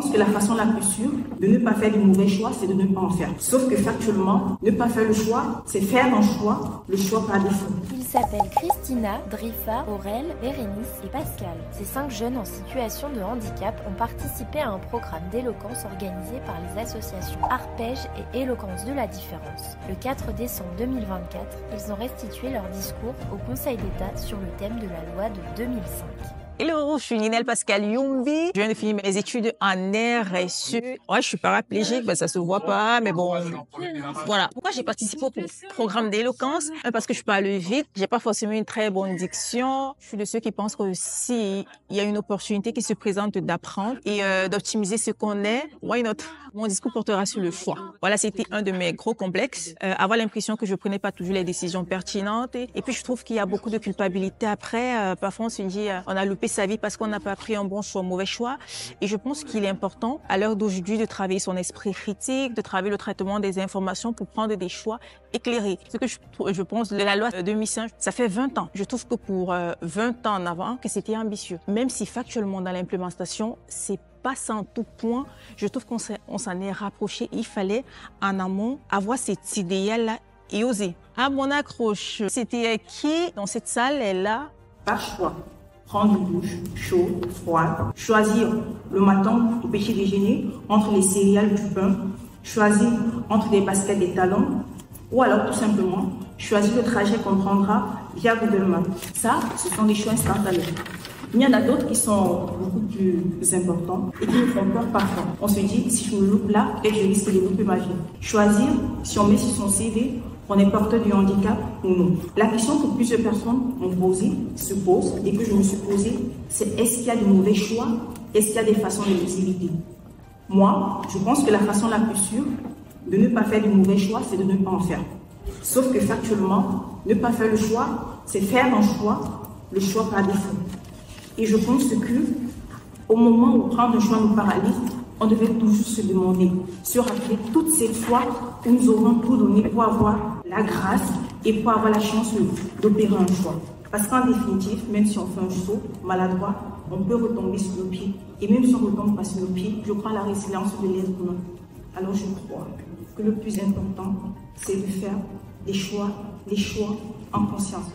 pense que la façon la plus sûre de ne pas faire de mauvais choix, c'est de ne pas en faire. Sauf que factuellement, ne pas faire le choix, c'est faire un choix, le choix par défaut. Ils s'appellent Christina, Drifa, Aurel, Bérénice et Pascal. Ces 5 jeunes en situation de handicap ont participé à un programme d'éloquence organisé par les associations Arpège et Éloquence de la Différence. Le 4 décembre 2024, ils ont restitué leur discours au Conseil d'État sur le thème de la loi de 2005. Hello, je suis Ninel Pascal Youmbi. Je viens de finir mes études en RSU. Ouais, je suis paraplégique, ça se voit pas, mais bon, voilà. Pourquoi j'ai participé au programme d'éloquence? Parce que je parle vite, j'ai pas forcément une très bonne diction. Je suis de ceux qui pensent que si il y a une opportunité qui se présente d'apprendre et d'optimiser ce qu'on est, why not? Mon discours portera sur le choix. Voilà, c'était un de mes gros complexes. Avoir l'impression que je prenais pas toujours les décisions pertinentes. Et puis, je trouve qu'il y a beaucoup de culpabilité après. Parfois, on se dit, on a loupé sa vie parce qu'on n'a pas pris un bon choix, un mauvais choix. Et je pense qu'il est important, à l'heure d'aujourd'hui, de travailler son esprit critique, de travailler le traitement des informations pour prendre des choix éclairés. Ce que je pense de la loi 2005, ça fait 20 ans. Je trouve que pour 20 ans en avant, que c'était ambitieux. Même si factuellement, dans l'implémentation, c'est pas ça en tout point, je trouve qu'on s'en est rapproché. Il fallait, en amont, avoir cet idéal-là et oser. À mon accroche, c'était qui dans cette salle est là? Par choix. Prendre une douche chaude, froide. Choisir le matin au petit déjeuner entre les céréales, du pain. Choisir entre des baskets, des talons. Ou alors tout simplement, choisir le trajet qu'on prendra via Google Maps. Ça, ce sont des choix instantanés. Il y en a d'autres qui sont beaucoup plus importants et qui nous font peur parfois. On se dit, si je me loupe là, peut-être je risque de louper ma vie. Choisir si on met sur son CV qu'on est porteur du handicap ou non. La question que plusieurs personnes se posent et que je me suis posée, c'est est-ce qu'il y a de mauvais choix? Est-ce qu'il y a des façons de les éviter? Moi, je pense que la façon la plus sûre de ne pas faire de mauvais choix, c'est de ne pas en faire. Sauf que factuellement, ne pas faire le choix, c'est faire un choix, le choix par défaut. Et je pense que, au moment où prendre un choix nous paralyse, on devait toujours se demander, se rappeler toutes ces fois où nous aurons tout donné pour avoir la grâce et pour avoir la chance d'opérer un choix. Parce qu'en définitive, même si on fait un saut maladroit, on peut retomber sur nos pieds. Et même si on ne retombe pas sur nos pieds, je crois à la résilience de l'être humain. Alors je crois que le plus important, c'est de faire des choix en conscience.